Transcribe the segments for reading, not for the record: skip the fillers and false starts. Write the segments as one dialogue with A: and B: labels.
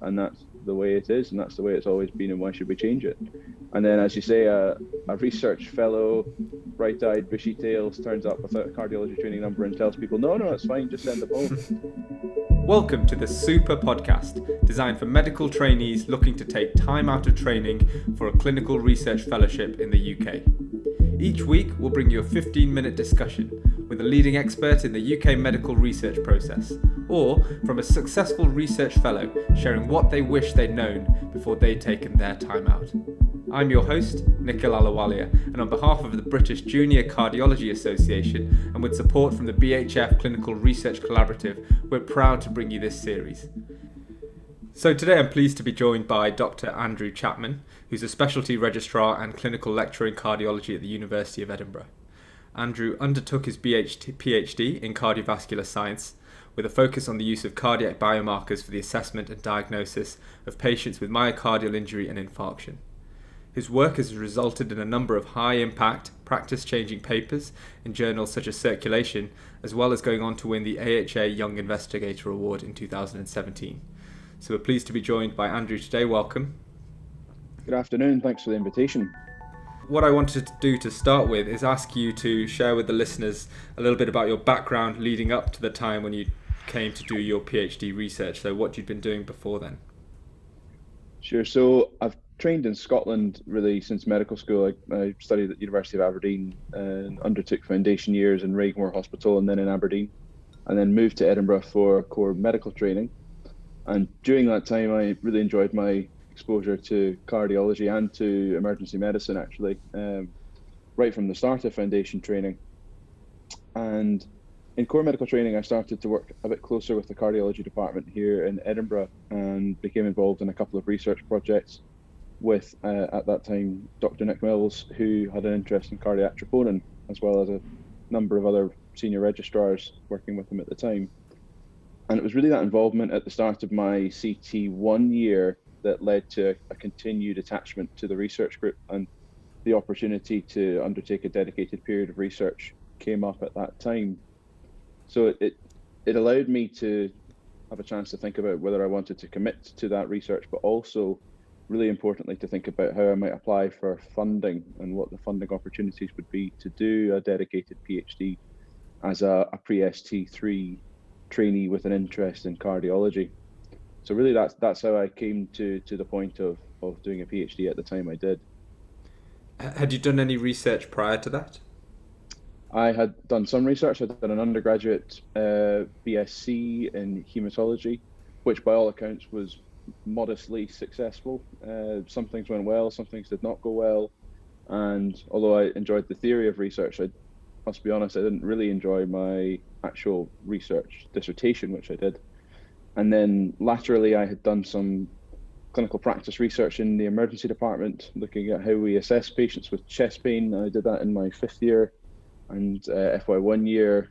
A: and that's the way it is, and that's the way it's always been, and why should we change it? And then, as you say, a research fellow, bright-eyed, bushy-tails, turns up without a cardiology training number and tells people, no, it's fine, just send them home.
B: Welcome to the sOOPR podcast, designed for medical trainees looking to take time out of training for a clinical research fellowship in the UK. Each week, we'll bring you a 15-minute discussion with a leading expert in the UK medical research process, or from a successful research fellow sharing what they wish they'd known before they'd taken their time out. I'm your host, Nikhil Alawalia, and on behalf of the British Junior Cardiology Association and with support from the BHF Clinical Research Collaborative, we're proud to bring you this series. So today I'm pleased to be joined by Dr Andrew Chapman, who's a specialty registrar and clinical lecturer in cardiology at the University of Edinburgh. Andrew undertook his PhD in cardiovascular science with a focus on the use of cardiac biomarkers for the assessment and diagnosis of patients with myocardial injury and infarction. His work has resulted in a number of high-impact, practice-changing papers in journals such as Circulation, as well as going on to win the AHA Young Investigator Award in 2017. So we're pleased to be joined by Andrew today. Welcome.
A: Good afternoon. Thanks for the invitation.
B: What I wanted to do to start with is ask you to share with the listeners a little bit about your background leading up to the time when you came to do your PhD research, so what you'd been doing before then.
A: Sure. So I've trained in Scotland really since medical school. I studied at the University of Aberdeen and undertook foundation years in Raigmore Hospital and then in Aberdeen, and then moved to Edinburgh for core medical training. And during that time, I really enjoyed my exposure to cardiology and to emergency medicine, actually, right from the start of foundation training. And in core medical training, I started to work a bit closer with the cardiology department here in Edinburgh and became involved in a couple of research projects with, at that time, Dr Nick Mills, who had an interest in cardiac troponin, as well as a number of other senior registrars working with him at the time. And it was really that involvement at the start of my CT1 year that led to a continued attachment to the research group, and the opportunity to undertake a dedicated period of research came up at that time. So it allowed me to have a chance to think about whether I wanted to commit to that research, but also, really importantly, to think about how I might apply for funding and what the funding opportunities would be to do a dedicated PhD as a pre-ST3 trainee with an interest in cardiology. So really that's how I came to the point of doing a PhD at the time I did.
B: Had you done any research prior to that?
A: I had done some research. I'd done an undergraduate BSc in haematology, which by all accounts was modestly successful. Some things went well, some things did not go well. And although I enjoyed the theory of research, I must be honest, I didn't really enjoy my actual research dissertation, which I did. And then laterally, I had done some clinical practice research in the emergency department, looking at how we assess patients with chest pain. I did that in my 5th year and FY1 year.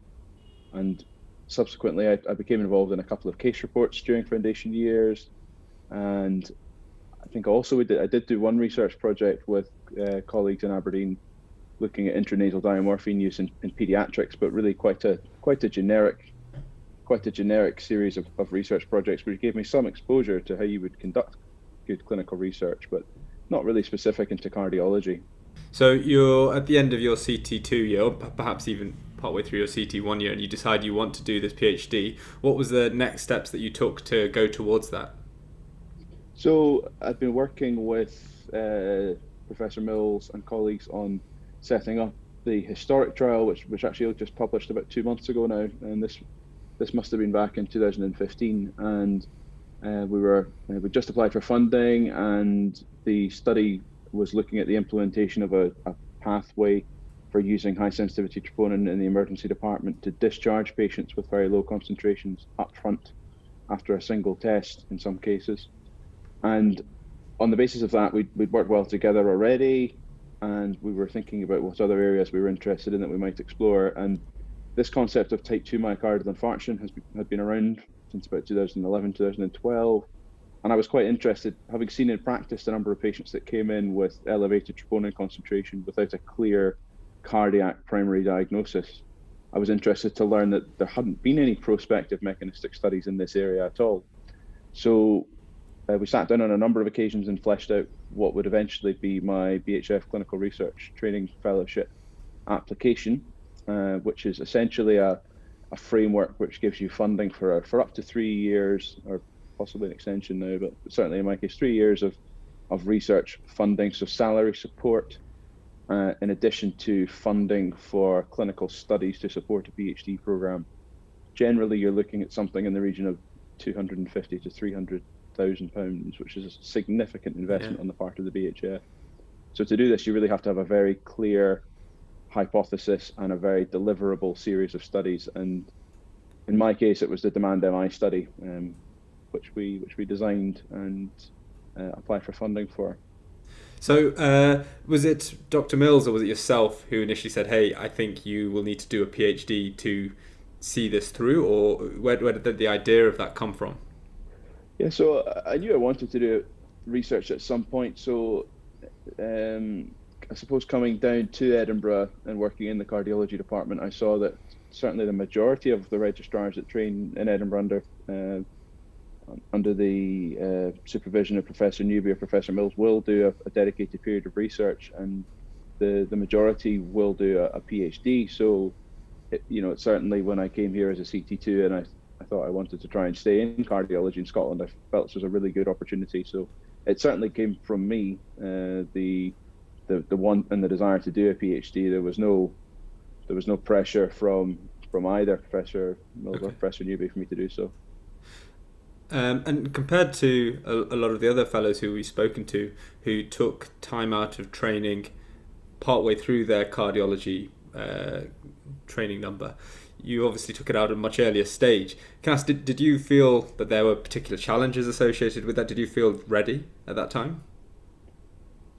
A: And subsequently, I became involved in a couple of case reports during foundation years. And I think also I did do one research project with colleagues in Aberdeen, looking at intranasal diamorphine use in pediatrics, but really quite a generic series of research projects, which gave me some exposure to how you would conduct good clinical research, but not really specific into cardiology.
B: So you're at the end of your CT2 year, or perhaps even partway through your CT1 year, and you decide you want to do this PhD. What was the next steps that you took to go towards that?
A: So I've been working with Professor Mills and colleagues on setting up the historic trial, which actually just published about 2 months ago now, and this must have been back in 2015, and we just applied for funding, and the study was looking at the implementation of a pathway for using high sensitivity troponin in the emergency department to discharge patients with very low concentrations up front after a single test in some cases. And on the basis of that, we'd worked well together already, and we were thinking about what other areas we were interested in that we might explore. And this concept of type 2 myocardial infarction had been around since about 2011, 2012. And I was quite interested, having seen in practice the number of patients that came in with elevated troponin concentration without a clear cardiac primary diagnosis. I was interested to learn that there hadn't been any prospective mechanistic studies in this area at all. So we sat down on a number of occasions and fleshed out what would eventually be my BHF Clinical Research Training Fellowship application, which is essentially a framework which gives you funding for up to 3 years, or possibly an extension now, but certainly in my case, 3 years of research funding, so salary support, in addition to funding for clinical studies to support a PhD program. Generally, you're looking at something in the region of 250 to 300,000 pounds, which is a significant investment on the part of the BHF. So to do this, you really have to have a very clear hypothesis and a very deliverable series of studies. And in my case, it was the demand MI study, which we designed and applied for funding for.
B: So was it Dr. Mills or was it yourself who initially said, hey, I think you will need to do a PhD to see this through, or where did the idea of that come from?
A: Yeah, so I knew I wanted to do research at some point. So I suppose coming down to Edinburgh and working in the cardiology department, I saw that certainly the majority of the registrars that train in Edinburgh under the supervision of Professor Newby or Professor Mills will do a dedicated period of research, and the majority will do a PhD. So, certainly when I came here as a CT2 and I thought I wanted to try and stay in cardiology in Scotland, I felt this was a really good opportunity. So it certainly came from me, the want and the desire to do a PhD. There was no pressure from either Professor Mills or Professor Newby for me to do so.
B: And compared to a lot of the other fellows who we've spoken to who took time out of training partway through their cardiology training number, you obviously took it out at a much earlier stage. Can I ask, did you feel that there were particular challenges associated with that? Did you feel ready at that time?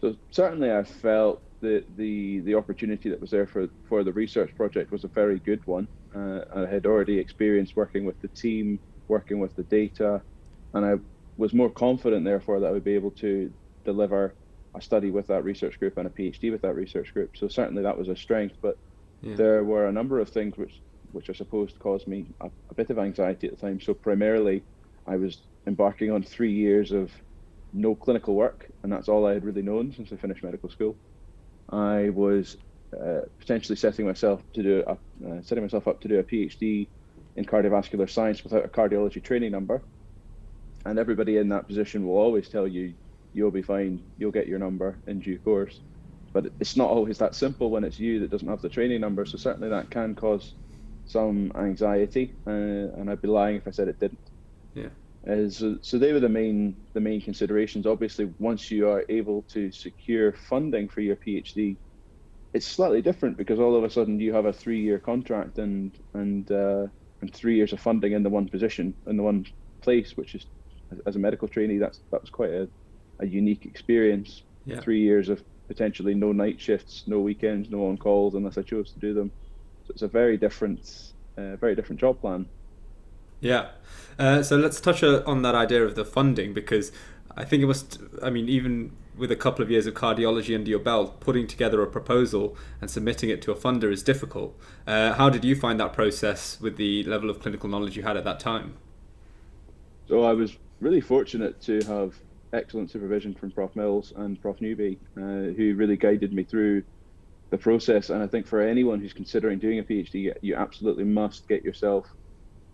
A: So certainly I felt that the opportunity that was there for the research project was a very good one. I had already experienced working with the team, working with the data, and I was more confident therefore that I would be able to deliver a study with that research group and a PhD with that research group. So certainly that was a strength, but there were a number of things which I suppose caused me a bit of anxiety at the time. So primarily I was embarking on 3 years of no clinical work, and that's all I had really known since I finished medical school. I was potentially setting myself up to do a PhD in cardiovascular science without a cardiology training number. And everybody in that position will always tell you, you'll be fine, you'll get your number in due course. But it's not always that simple when it's you that doesn't have the training number. So certainly that can cause some anxiety, and I'd be lying if I said it didn't.
B: Yeah.
A: So they were the main considerations. Obviously, once you are able to secure funding for your PhD, it's slightly different because all of a sudden you have a 3-year contract and 3 years of funding in the one position, in the one place, which is, as a medical trainee, that was quite a unique experience. 3 years of potentially no night shifts, no weekends, no on calls unless I chose to do them. So it's a very different job plan.
B: Yeah. So let's touch on that idea of the funding, because I think even with a couple of years of cardiology under your belt, putting together a proposal and submitting it to a funder is difficult. How did you find that process with the level of clinical knowledge you had at that time?
A: So I was really fortunate to have excellent supervision from Prof Mills and Prof Newby, who really guided me through the process. And I think for anyone who's considering doing a PhD, you absolutely must get yourself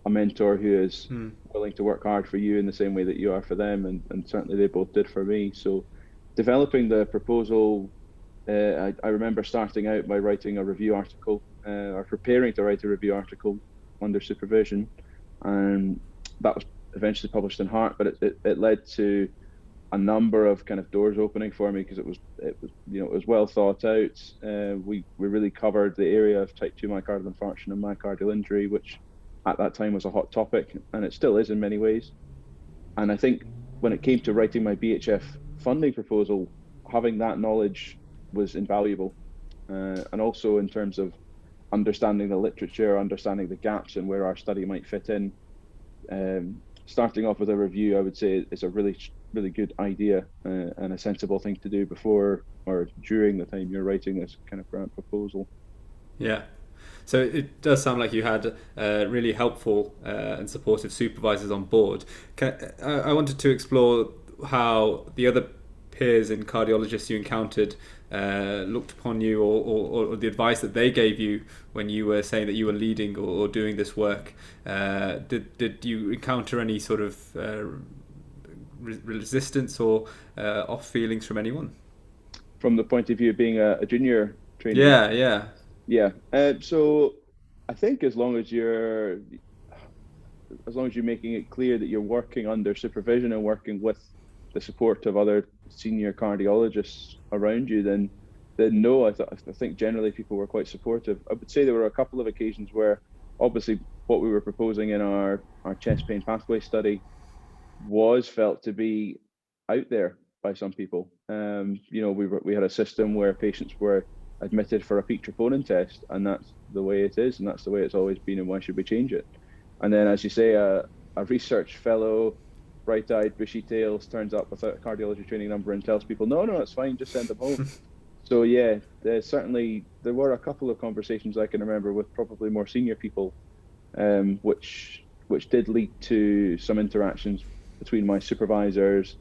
A: a mentor who is willing to work hard for you in the same way that you are for them, and certainly they both did for me. So developing the proposal, I remember starting out by writing a review article, or preparing to write a review article under supervision, and that was eventually published in Heart, but it led to a number of kind of doors opening for me because it was well thought out. We really covered the area of type 2 myocardial infarction and myocardial injury, which at that time was a hot topic, and it still is in many ways. And I think when it came to writing my BHF funding proposal, having that knowledge was invaluable. And also in terms of understanding the literature, understanding the gaps and where our study might fit in. Starting off with a review, I would say, is a really, really good idea and a sensible thing to do before or during the time you're writing this kind of grant proposal.
B: Yeah. So it does sound like you had really helpful and supportive supervisors on board. I wanted to explore how the other peers and cardiologists you encountered looked upon you, or the advice that they gave you when you were saying that you were leading or doing this work. Did you encounter any sort of resistance or off feelings from anyone?
A: From the point of view of being a junior trainee.
B: Yeah, yeah.
A: Yeah. So I think as long as you're making it clear that you're working under supervision and working with the support of other senior cardiologists around you, then no, I think generally people were quite supportive. I would say there were a couple of occasions where obviously what we were proposing in our chest pain pathway study was felt to be out there by some people. We had a system where patients were admitted for a peak troponin test, and that's the way it is, and that's the way it's always been, and why should we change it? And then, as you say, a research fellow, bright-eyed, bushy tails, turns up without a cardiology training number and tells people, no, it's fine, just send them home. So yeah, certainly there were a couple of conversations I can remember with probably more senior people, which did lead to some interactions between my supervisors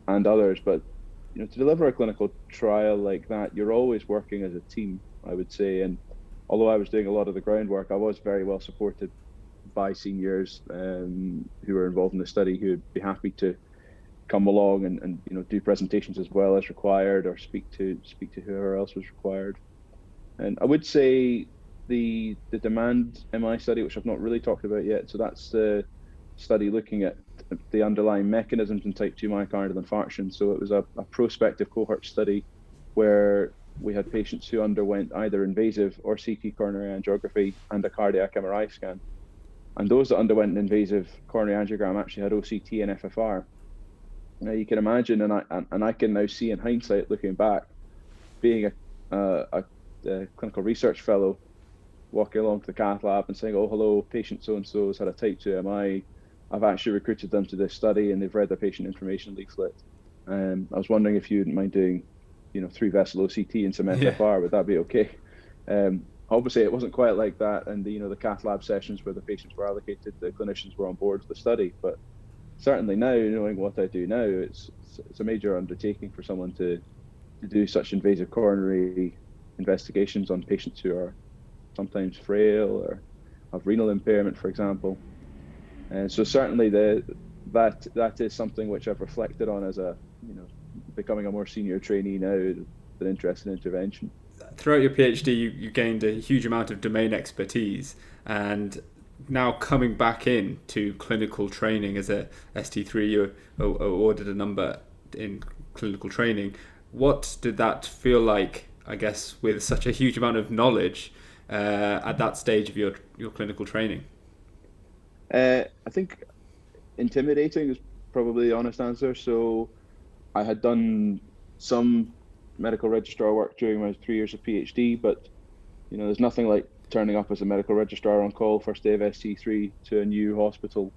A: and others. But to deliver a clinical trial like that, you're always working as a team, I would say. And although I was doing a lot of the groundwork, I was very well supported by seniors who were involved in the study, who would be happy to come along and do presentations as well as required, or speak to whoever else was required. And I would say the demand MI study, which I've not really talked about yet, so that's the study looking at the underlying mechanisms in type 2 myocardial infarction. So it was a prospective cohort study where we had patients who underwent either invasive or CT coronary angiography and a cardiac MRI scan. And those that underwent an invasive coronary angiogram actually had OCT and FFR. Now you can imagine, and I can now see in hindsight, looking back, being a clinical research fellow, walking along to the cath lab and saying, "Oh, hello, patient so and so has had a type 2 MI. I've actually recruited them to this study, and they've read their patient information leaflet. I was wondering if you wouldn't mind doing, 3-vessel OCT and some FFR. Yeah. Would that be okay?" Obviously, it wasn't quite like that, and the cath lab sessions where the patients were allocated, the clinicians were on board with the study. But certainly now, knowing what I do now, it's a major undertaking for someone to do such invasive coronary investigations on patients who are sometimes frail or have renal impairment, for example. And so certainly that is something which I've reflected on as becoming a more senior trainee now, an interest in intervention.
B: Throughout your PhD, you gained a huge amount of domain expertise, and now coming back into clinical training as a ST3, you awarded a number in clinical training. What did that feel like, I guess, with such a huge amount of knowledge at that stage of your clinical training?
A: I think intimidating is probably the honest answer. So I had done some medical registrar work during my 3 years of PhD, but there's nothing like turning up as a medical registrar on call first day of ST3 to a new hospital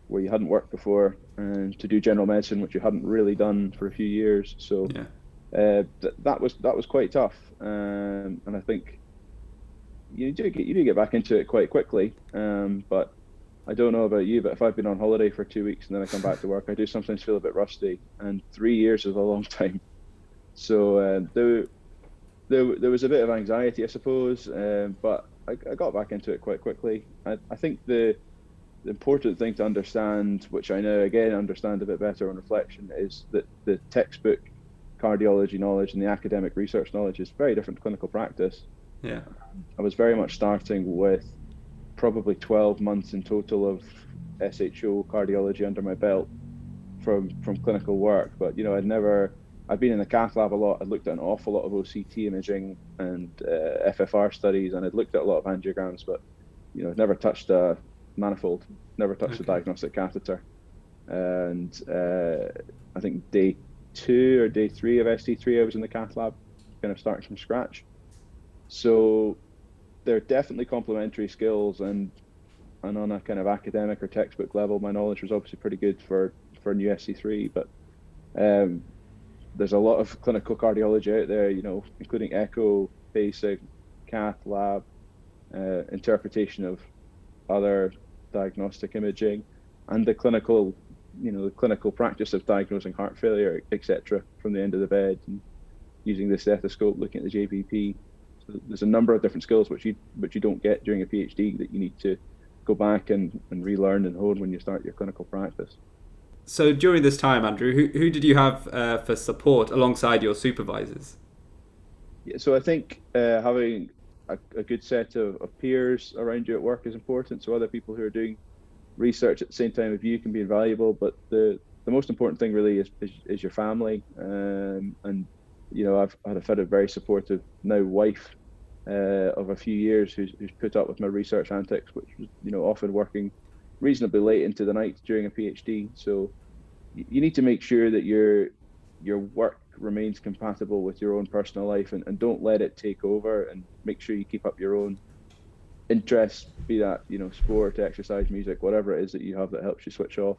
A: where you hadn't worked before, and to do general medicine, which you hadn't really done for a few years. So yeah. That was quite tough, and I think you do get back into it quite quickly. But I don't know about you, but if I've been on holiday for 2 weeks and then I come back to work, I do sometimes feel a bit rusty, and 3 years is a long time. So there was a bit of anxiety, I suppose, but I got back into it quite quickly. I think the important thing to understand, which I now again understand a bit better on reflection, is that the textbook cardiology knowledge and the academic research knowledge is very different to clinical practice.
B: Yeah, I
A: was very much starting with probably 12 months in total of SHO cardiology under my belt from clinical work, but I'd been in the cath lab a lot. I'd looked at an awful lot of OCT imaging and FFR studies, and I'd looked at a lot of angiograms, but I'd never touched a manifold, never touched a diagnostic catheter. And I think day 2 or day 3 of ST3, I was in the cath lab, kind of starting from scratch. So they're definitely complementary skills, and on a kind of academic or textbook level, my knowledge was obviously pretty good for a new ST3, but there's a lot of clinical cardiology out there, including echo, basic, cath lab, interpretation of other diagnostic imaging, and the clinical practice of diagnosing heart failure, etc., from the end of the bed, and using the stethoscope, looking at the JVP. So there's a number of different skills which you don't get during a PhD that you need to go back and relearn and hone when you start your clinical practice.
B: So during this time, Andrew, who did you have for support alongside your supervisors?
A: Yeah, so I think having a good set of peers around you at work is important. So other people who are doing research at the same time as you can be invaluable. But the most important thing really is your family. And I've had a very supportive now wife of a few years who's put up with my research antics, which was often working reasonably late into the night during a PhD. So you need to make sure that your work remains compatible with your own personal life, and don't let it take over, and make sure you keep up your own interests, be that sport, exercise, music, whatever it is that you have that helps you switch off.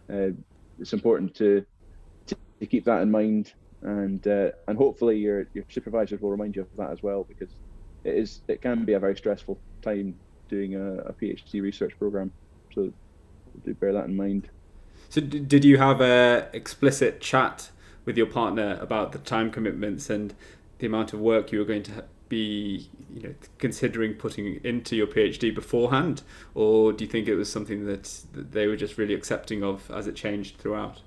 A: It's important to keep that in mind, and hopefully your supervisors will remind you of that as well, because it can be a very stressful time doing a PhD research program, so do bear that in mind.
B: So did you have a explicit chat with your partner about the time commitments and the amount of work you were going to be considering putting into your PhD beforehand, or do you think it was something that they were just really accepting of as it changed throughout?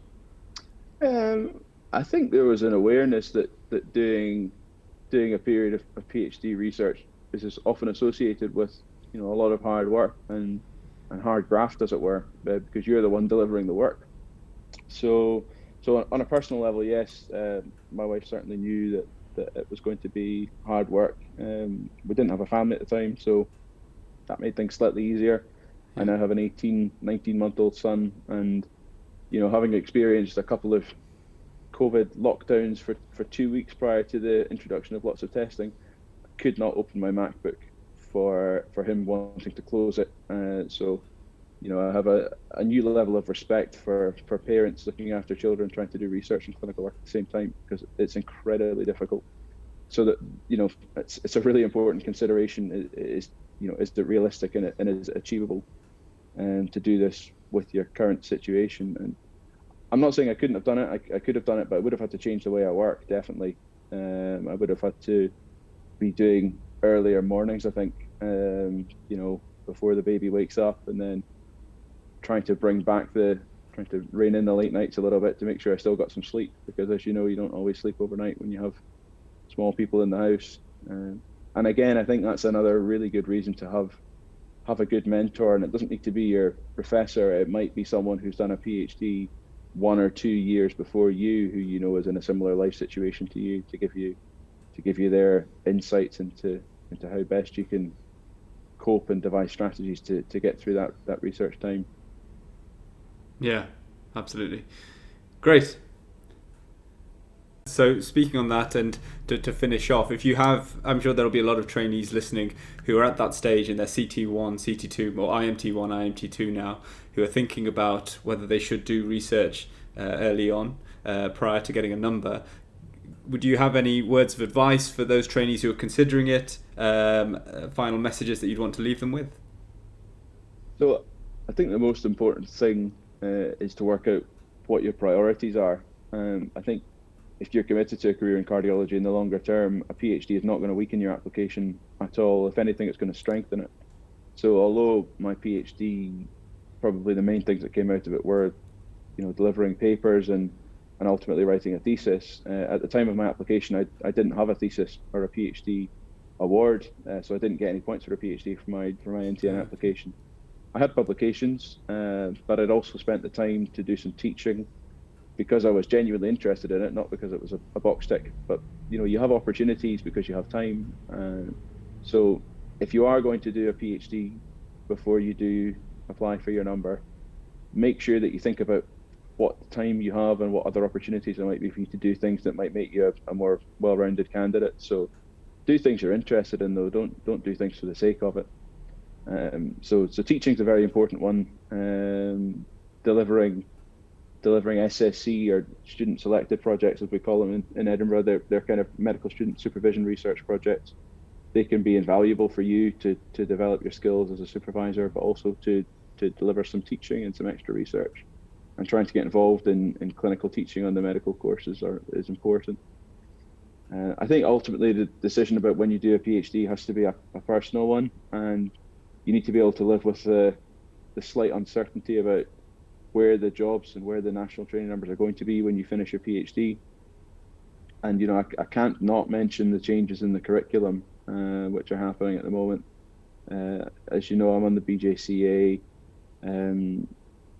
A: I think there was an awareness that doing a period of PhD research is often associated with a lot of hard work and hard graft, as it were, because you're the one delivering the work. So on a personal level, yes, my wife certainly knew that it was going to be hard work. We didn't have a family at the time, so that made things slightly easier. I now have an 19-month-old son, and having experienced a couple of COVID lockdowns for 2 weeks prior to the introduction of lots of testing, I could not open my MacBook for him wanting to close it. So I have a new level of respect for parents looking after children, trying to do research and clinical work at the same time, because it's incredibly difficult. So that it's a really important consideration. Is it realistic and is it achievable, to do this with your current situation? And I'm not saying I couldn't have done it. I could have done it, but I would have had to change the way I work, definitely. I would have had to be doing earlier mornings, I think, before the baby wakes up, and then trying to rein in the late nights a little bit to make sure I still got some sleep, because as you know, you don't always sleep overnight when you have small people in the house. And again, I think that's another really good reason to have a good mentor. And it doesn't need to be your professor. It might be someone who's done a PhD 1 or 2 years before you, who is in a similar life situation to you, to give you their insights into how best you can cope and devise strategies to get through that research time.
B: Yeah, absolutely. Great. So speaking on that, and to finish off, if you have, I'm sure there'll be a lot of trainees listening who are at that stage in their CT1, CT2, or IMT1, IMT2 now, who are thinking about whether they should do research early on, prior to getting a number. Would you have any words of advice for those trainees who are considering it? Final messages that you'd want to leave them with?
A: So I think the most important thing is to work out what your priorities are. I think if you're committed to a career in cardiology in the longer term, a PhD is not going to weaken your application at all. If anything, it's going to strengthen it. So although my PhD, probably the main things that came out of it were, delivering papers and ultimately writing a thesis, at the time of my application, I didn't have a thesis or a PhD award, so I didn't get any points for a PhD for my NTN application. I had publications, but I'd also spent the time to do some teaching because I was genuinely interested in it, not because it was a box tick. But you have opportunities because you have time. So if you are going to do a PhD before you do apply for your number, make sure that you think about what time you have and what other opportunities there might be for you to do things that might make you a more well-rounded candidate. So do things you're interested in, though. Don't do things for the sake of it. So teaching's a very important one. Delivering SSC, or student selected projects, as we call them in Edinburgh. They're kind of medical student supervision research projects. they can be invaluable for you to develop your skills as a supervisor, but also to deliver some teaching and some extra research. And trying to get involved in clinical teaching on the medical courses is important. I think ultimately the decision about when you do a PhD has to be a personal one, and you need to be able to live with the slight uncertainty about where the jobs and where the national training numbers are going to be when you finish your PhD. And I can't not mention the changes in the curriculum which are happening at the moment. As you know, I'm on the BJCA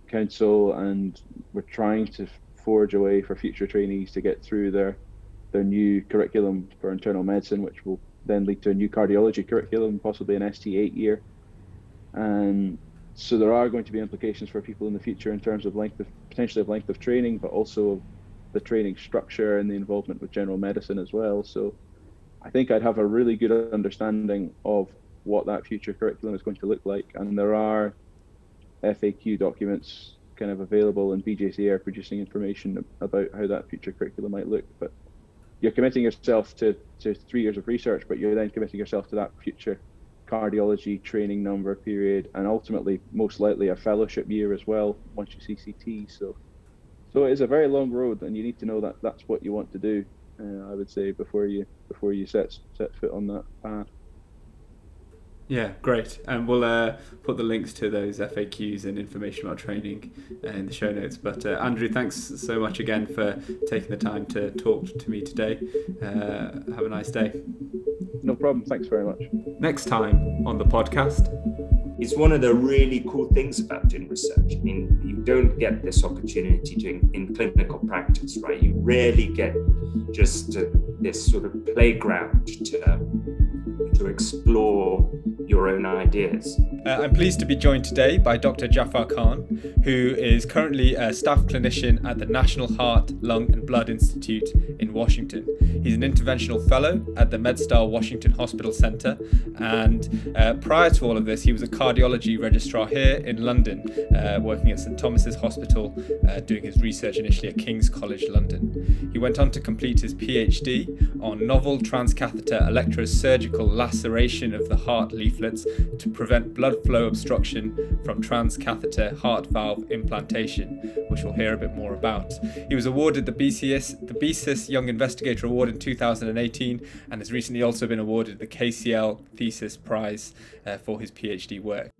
A: council, and we're trying to forge a way for future trainees to get through their new curriculum for internal medicine, which will then lead to a new cardiology curriculum, possibly an ST8 year. And so there are going to be implications for people in the future in terms of potentially length of training, but also the training structure and the involvement with general medicine as well. So I think I'd have a really good understanding of what that future curriculum is going to look like. And there are FAQ documents kind of available, and BJC are producing information about how that future curriculum might look. But you're committing yourself to 3 years of research, but you're then committing yourself to that future cardiology training number period, and ultimately most likely a fellowship year as well once you CCT. So it is a very long road, and you need to know that that's what you want to do, I would say, before you set foot on that path.
B: Yeah, great. And we'll put the links to those FAQs and information about training in the show notes. But Andrew, thanks so much again for taking the time to talk to me today. Have a nice day.
A: No problem. Thanks very much.
B: Next time on the podcast.
C: It's one of the really cool things about doing research. I mean, you don't get this opportunity in clinical practice, right? You rarely get just this sort of playground to explore your own ideas.
B: I'm pleased to be joined today by Dr. Jafar Khan, who is currently a staff clinician at the National Heart, Lung and Blood Institute in Washington. He's an interventional fellow at the MedStar Washington Hospital Center, and prior to all of this, he was a cardiology registrar here in London, working at St Thomas's Hospital, doing his research initially at King's College London. He went on to complete his PhD on novel transcatheter electrosurgical laceration of the heart leaflets to prevent blood flow obstruction from transcatheter heart valve implantation, which we'll hear a bit more about. He was awarded the BSIS Young Investigator Award in 2018, and has recently also been awarded the KCL Thesis Prize for his PhD work.